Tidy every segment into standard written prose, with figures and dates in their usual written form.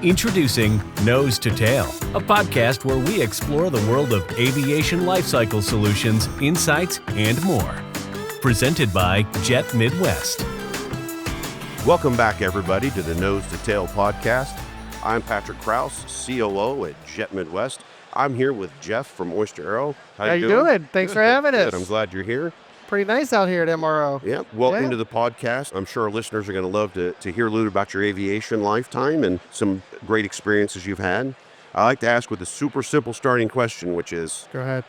Introducing Nose to Tail, a podcast where we explore the world of aviation lifecycle solutions, insights, and more. Presented by Jet Midwest. Welcome back, everybody, to the Nose to Tail podcast. I'm Patrick Kraus, COO at Jet Midwest. I'm here with Jeff from Oyster Aero. How you doing? Thanks for having us. Good. I'm glad you're here. Pretty nice out here at MRO. Yeah, welcome to the podcast. I'm sure our listeners are going to love to hear a little about your aviation lifetime and some great experiences you've had. I like to ask with a super simple starting question, which is, go ahead.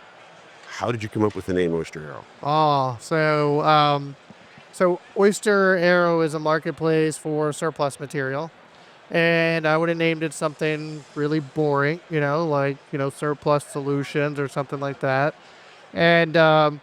How did you come up with the name Oyster Aero? So Oyster Aero is a marketplace for surplus material. And I would have named it something really boring, like surplus solutions or something like that. And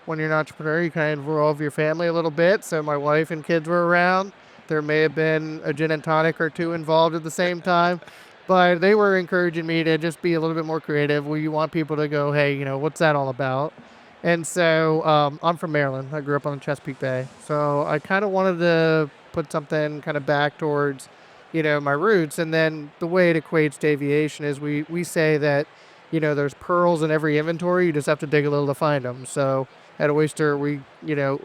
when you're an entrepreneur, you kind of involve your family a little bit. So my wife and kids were around. There may have been a gin and tonic or two involved at the same time. But they were encouraging me to just be a little bit more creative. You want people to go, hey, what's that all about? And so I'm from Maryland. I grew up on the Chesapeake Bay. So I kind of wanted to put something kind of back towards, my roots. And then the way it equates to aviation is we say that, there's pearls in every inventory. You just have to dig a little to find them. So at Oyster, we're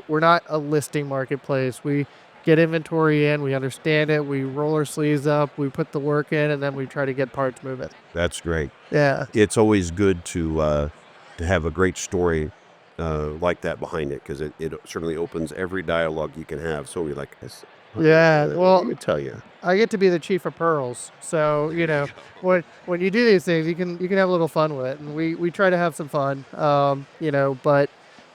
not a listing marketplace. We get inventory in, we understand it, we roll our sleeves up, we put the work in, and then we try to get parts moving. That's great. Yeah. It's always good to have a great story like that behind it, because it certainly opens every dialogue you can have. So we're like, yeah, well, let me tell you, I get to be the chief of pearls. So, when you do these things, you can have a little fun with it. And we try to have some fun, but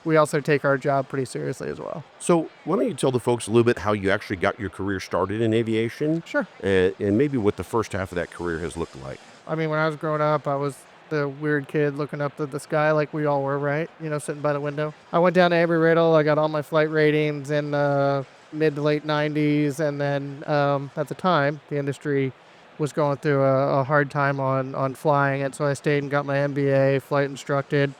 we also take our job pretty seriously as well. So why don't you tell the folks a little bit how you actually got your career started in aviation? Sure. And maybe what the first half of that career has looked like. I mean, when I was growing up, I was the weird kid looking up at the sky like we all were, right? Sitting by the window. I went down to Embry-Riddle. I got all my flight ratings in mid to late 90s. And then at the time, the industry was going through a hard time on flying. And so I stayed and got my MBA, flight instructed,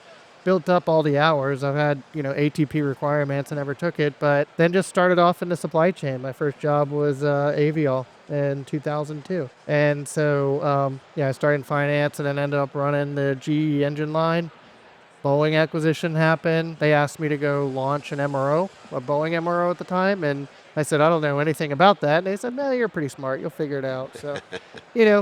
built up all the hours. I've had, ATP requirements. I never took it, but then just started off in the supply chain. My first job was Aviall in 2002. And so, I started in finance and then ended up running the GE engine line. Boeing acquisition happened. They asked me to go launch an MRO, a Boeing MRO at the time. And I said, I don't know anything about that. And they said, no, you're pretty smart. You'll figure it out. So,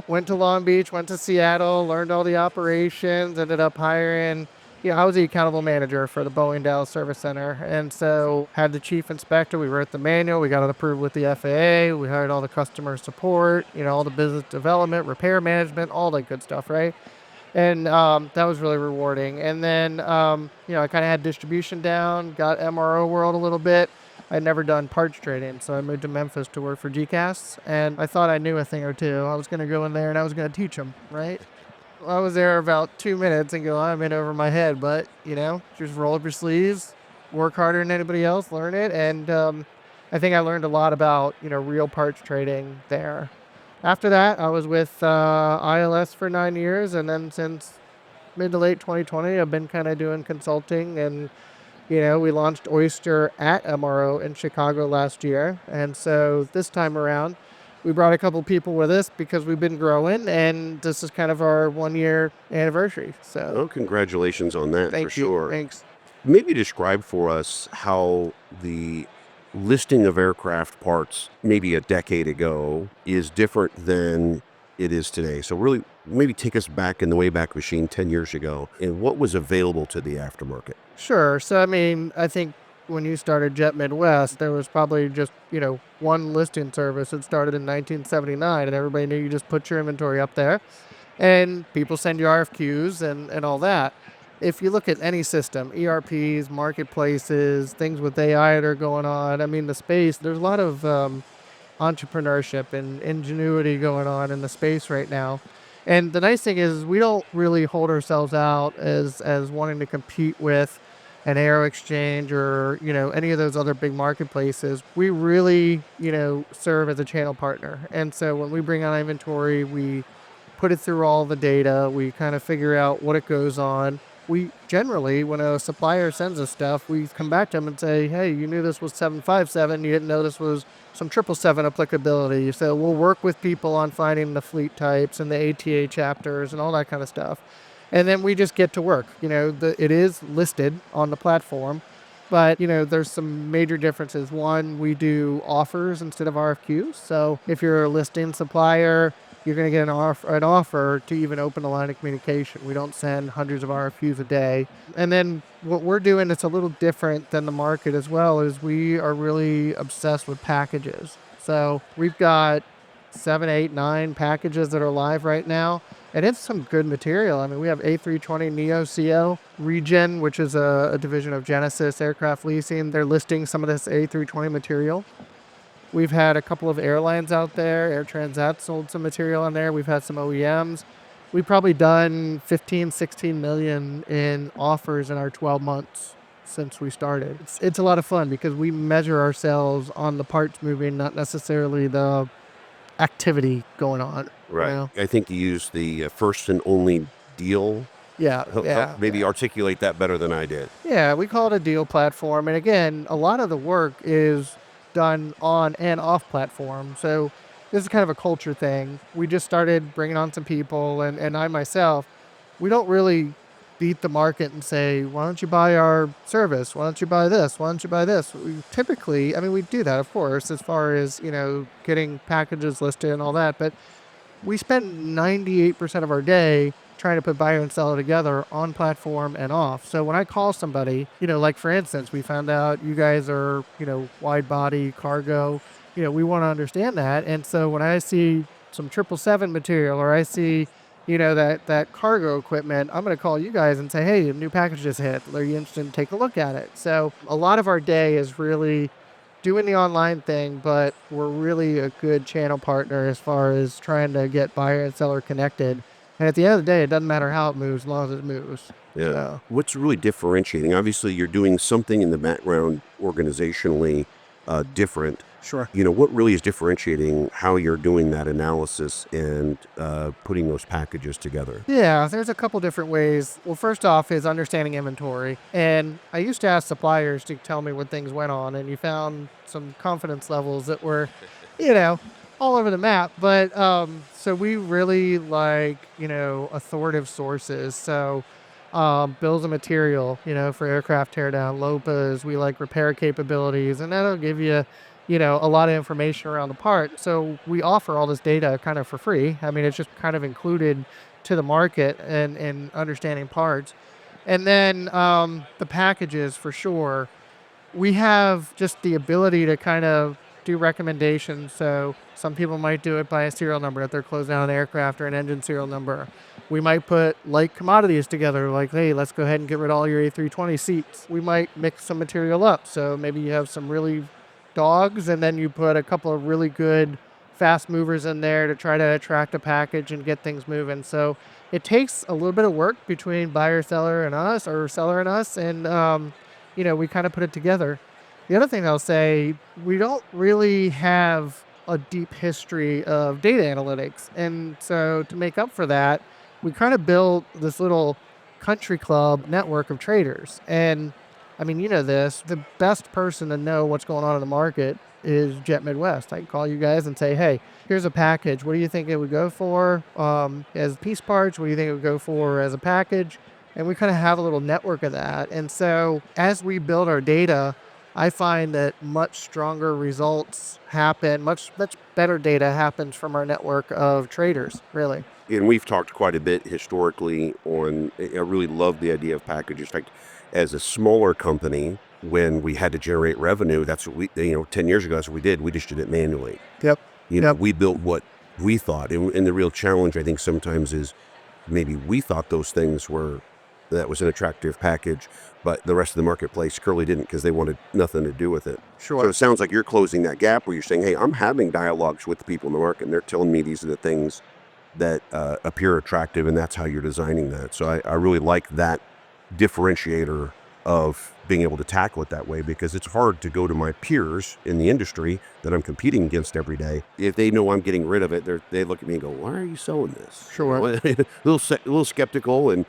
went to Long Beach, went to Seattle, learned all the operations, ended up hiring. I was the accountable manager for the Boeing Dallas Service Center. And so had the chief inspector. We wrote the manual. We got it approved with the FAA. We hired all the customer support, all the business development, repair management, all that good stuff, right? And that was really rewarding. And then, I kind of had distribution down, got MRO world a little bit. I'd never done parts trading, so I moved to Memphis to work for GECAS. And I thought I knew a thing or two. I was going to go in there and I was going to teach them, right? I was there about 2 minutes and go, I'm in over my head. But, just roll up your sleeves, work harder than anybody else, learn it. And I think I learned a lot about, real parts trading there. After that, I was with ILS for 9 years, and then since mid to late 2020, I've been kind of doing consulting, and, we launched Oyster at MRO in Chicago last year, and so this time around, we brought a couple people with us because we've been growing, and this is kind of our 1-year anniversary. So, oh, congratulations on that. Thank for you. Sure. Thanks. Maybe describe for us how the listing of aircraft parts maybe a decade ago is different than it is today. So really maybe take us back in the Wayback Machine 10 years ago and what was available to the aftermarket. Sure. So, I think when you started Jet Midwest, there was probably just, one listing service that started in 1979, and everybody knew you just put your inventory up there and people send you RFQs and all that. If you look at any system, ERPs, marketplaces, things with AI that are going on, the space, there's a lot of entrepreneurship and ingenuity going on in the space right now. And the nice thing is we don't really hold ourselves out as wanting to compete with an Aero Exchange or, any of those other big marketplaces. We really, serve as a channel partner. And so when we bring on inventory, we put it through all the data. We kind of figure out what it goes on. we generally, when a supplier sends us stuff, we come back to them and say, hey, you knew this was 757, you didn't know this was some 777 applicability. So we'll work with people on finding the fleet types and the ATA chapters and all that kind of stuff. And then we just get to work. It is listed on the platform, but there's some major differences. One, we do offers instead of RFQs. So if you're a listing supplier, you're going to get an offer to even open a line of communication. We don't send hundreds of RFQs a day. And then what we're doing that's a little different than the market as well is we are really obsessed with packages. So we've got 7, 8, 9 packages that are live right now. And it's some good material. I mean, we have A320 Neo CO Regen, which is a division of Genesis Aircraft Leasing. They're listing some of this A320 material. We've had a couple of airlines out there. Air Transat sold some material on there. We've had some OEMs. We've probably done 15, 16 million in offers in our 12 months since we started. It's a lot of fun because we measure ourselves on the parts moving, not necessarily the activity going on. Right. I think you use the first and only deal. Yeah. Maybe articulate that better than I did. Yeah, we call it a deal platform. And again, a lot of the work is done on and off platform. So this is kind of a culture thing. We just started bringing on some people, and I myself, we don't really beat the market and say, why don't you buy our service? Why don't you buy this? Why don't you buy this? We do that, of course, as far as, getting packages listed and all that. But we spend 98% of our day trying to put buyer and seller together on platform and off. So when I call somebody, like for instance, we found out you guys are, wide body cargo, we want to understand that. And so when I see some 777 material or I see, that cargo equipment, I'm going to call you guys and say, hey, a new package just hit. Are you interested in take a look at it? So a lot of our day is really doing the online thing, but we're really a good channel partner as far as trying to get buyer and seller connected. And at the end of the day, it doesn't matter how it moves, as long as it moves. Yeah. So. What's really differentiating? Obviously, you're doing something in the background organizationally different. Sure. What really is differentiating how you're doing that analysis and putting those packages together? Yeah, there's a couple different ways. Well, first off is understanding inventory. And I used to ask suppliers to tell me when things went on, and you found some confidence levels that were, all over the map. But so we really like, authoritative sources. So bills of material, for aircraft teardown, LOPAs, we like repair capabilities, and that'll give you, a lot of information around the part. So we offer all this data kind of for free. I mean, it's just kind of included to the market and understanding parts. And then the packages for sure. We have just the ability to kind of do recommendations. So some people might do it by a serial number if they're closing down an aircraft or an engine serial number. We might put like commodities together, like, hey, let's go ahead and get rid of all your A320 seats. We might mix some material up. So maybe you have some really dogs and then you put a couple of really good fast movers in there to try to attract a package and get things moving. So it takes a little bit of work between buyer, seller, and us, or seller and us. And, we kind of put it together. The other thing I'll say, we don't really have a deep history of data analytics. And so to make up for that, we kind of built this little country club network of traders. And I mean, the best person to know what's going on in the market is Jet Midwest. I can call you guys and say, hey, here's a package. What do you think it would go for as piece parts? What do you think it would go for as a package? And we kind of have a little network of that. And so as we build our data, I find that much stronger results happen, much better data happens from our network of traders, really. And we've talked quite a bit historically on, I really love the idea of packages. In fact, as a smaller company, when we had to generate revenue, that's what we, 10 years ago, that's what we did. We just did it manually. Yep. We built what we thought. And the real challenge, I think, sometimes is maybe we thought those things that was an attractive package, but the rest of the marketplace clearly didn't because they wanted nothing to do with it. Sure. So it sounds like you're closing that gap where you're saying, hey, I'm having dialogues with the people in the market and they're telling me these are the things that appear attractive, and that's how you're designing that. So I really like that differentiator of being able to tackle it that way, because it's hard to go to my peers in the industry that I'm competing against every day. If they know I'm getting rid of it, they look at me and go, "Why are you selling this?" Sure. A little skeptical, and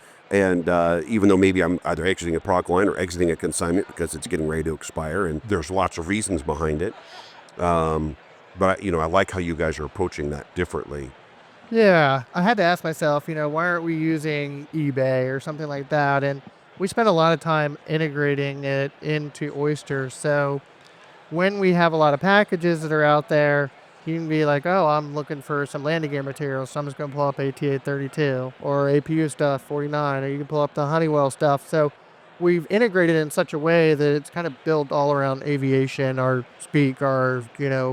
even though maybe I'm either exiting a product line or exiting a consignment because it's getting ready to expire, and there's lots of reasons behind it. But I like how you guys are approaching that differently. Yeah, I had to ask myself, why aren't we using eBay or something like that? And we spent a lot of time integrating it into Oyster. So when we have a lot of packages that are out there, you can be like, oh, I'm looking for some landing gear materials, so I'm just going to pull up ATA 32 or APU stuff 49, or you can pull up the Honeywell stuff. So we've integrated it in such a way that it's kind of built all around aviation, our speak, our,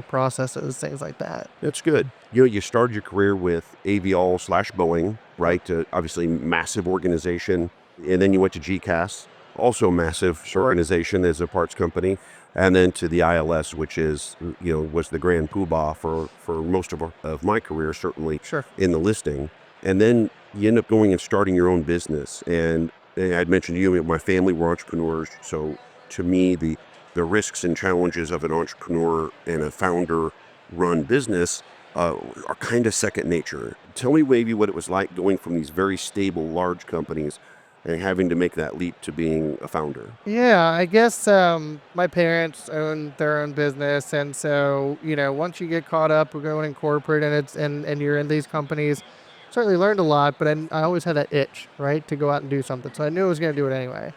processes, things like that. That's good. You started your career with Aviall/Boeing, right? Obviously, massive organization, and then you went to GECAS, also a massive Sure. organization as a parts company, and then to the ILS, which is was the grand poobah for most of my career, certainly Sure. in the listing. And then you end up going and starting your own business. And I'd mentioned to you, my family were entrepreneurs, so to me, the risks and challenges of an entrepreneur and a founder run business are kind of second nature. Tell me maybe what it was like going from these very stable, large companies and having to make that leap to being a founder. Yeah, I guess my parents own their own business, and so once you get caught up with going in corporate and and you're in these companies, certainly learned a lot. But I always had that itch, right, to go out and do something, so I knew I was going to do it anyway.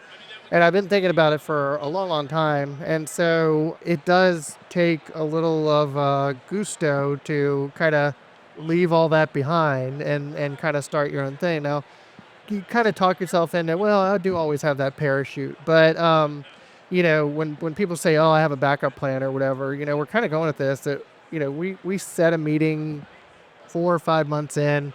And I've been thinking about it for a long, long time, and so it does take a little of gusto to kind of leave all that behind and kind of start your own thing. Now you kind of talk yourself into, well, I do always have that parachute, but when people say, oh, I have a backup plan or whatever, we're kind of going at this that we set a meeting 4 or 5 months in,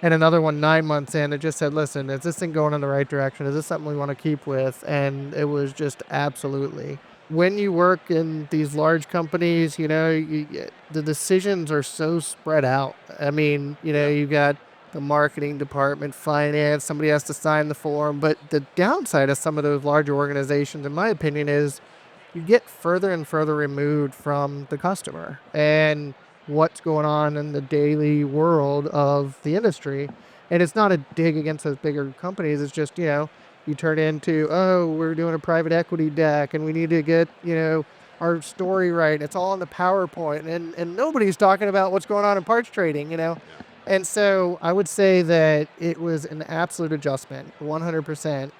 and another one 9 months in. It just said, listen, is this thing going in the right direction? Is this something we want to keep with? And it was just absolutely. When you work in these large companies, the decisions are so spread out. I mean, you've got the marketing department, finance, somebody has to sign the form. But the downside of some of those larger organizations, in my opinion, is you get further and further removed from the customer and what's going on in the daily world of the industry. And it's not a dig against those bigger companies. It's just, you turn into, oh, we're doing a private equity deck and we need to get, our story right. It's all in the PowerPoint and nobody's talking about what's going on in parts trading. And so I would say that it was an absolute adjustment, 100%.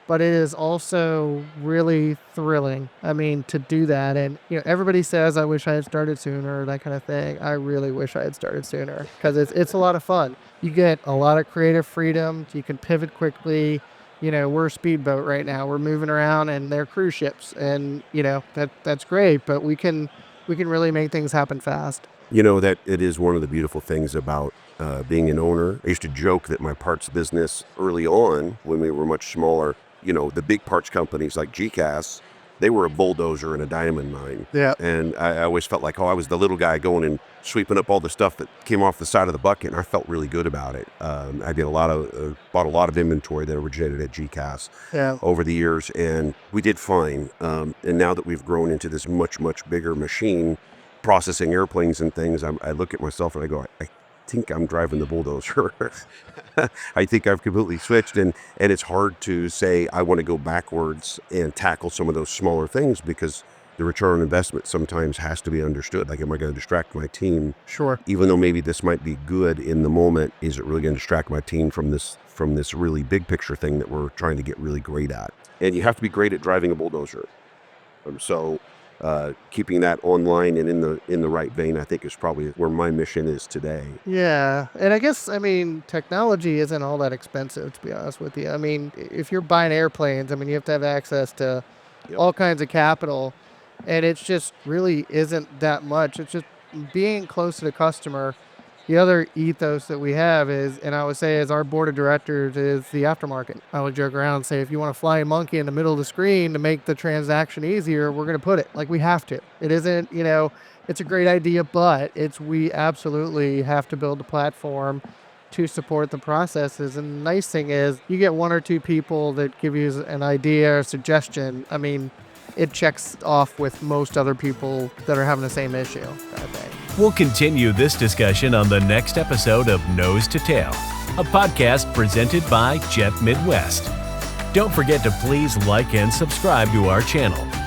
But it is also really thrilling. I mean, to do that. And, everybody says, I wish I had started sooner, that kind of thing. I really wish I had started sooner because it's a lot of fun. You get a lot of creative freedom. You can pivot quickly. We're a speedboat right now. We're moving around and they're cruise ships. And, that's great. But we can really make things happen fast. That it is one of the beautiful things about being an owner. I used to joke that my parts business early on, when we were much smaller, the big parts companies like GECAS, they were a bulldozer and a diamond mine. Yeah. And I always felt like, I was the little guy going and sweeping up all the stuff that came off the side of the bucket, and I felt really good about it. I did bought a lot of inventory that originated at GECAS over the years, and we did fine. And now that we've grown into this much, much bigger machine, processing airplanes and things, I look at myself and I go, I think I'm driving the bulldozer. I think I've completely switched, and it's hard to say I want to go backwards and tackle some of those smaller things because the return on investment sometimes has to be understood. Like, am I going to distract my team? Sure. Even though maybe this might be good in the moment, is it really going to distract my team from this really big picture thing that we're trying to get really great at? And you have to be great at driving a bulldozer. So keeping that online and in the right vein, I think, is probably where my mission is today. Yeah. And I guess, technology isn't all that expensive, to be honest with you. I mean, if you're buying airplanes, you have to have access to all kinds of capital. And it's just really isn't that much. It's just being close to the customer. The other ethos that we have is, and I would say as our board of directors, is the aftermarket. I would joke around and say, if you want to fly a monkey in the middle of the screen to make the transaction easier, we're going to put it. Like, we have to. It isn't, it's a great idea, but we absolutely have to build a platform to support the processes. And the nice thing is you get one or two people that give you an idea or suggestion. I mean, it checks off with most other people that are having the same issue kind of thing. We'll continue this discussion on the next episode of Nose to Tail, a podcast presented by Jet Midwest. Don't forget to please like and subscribe to our channel.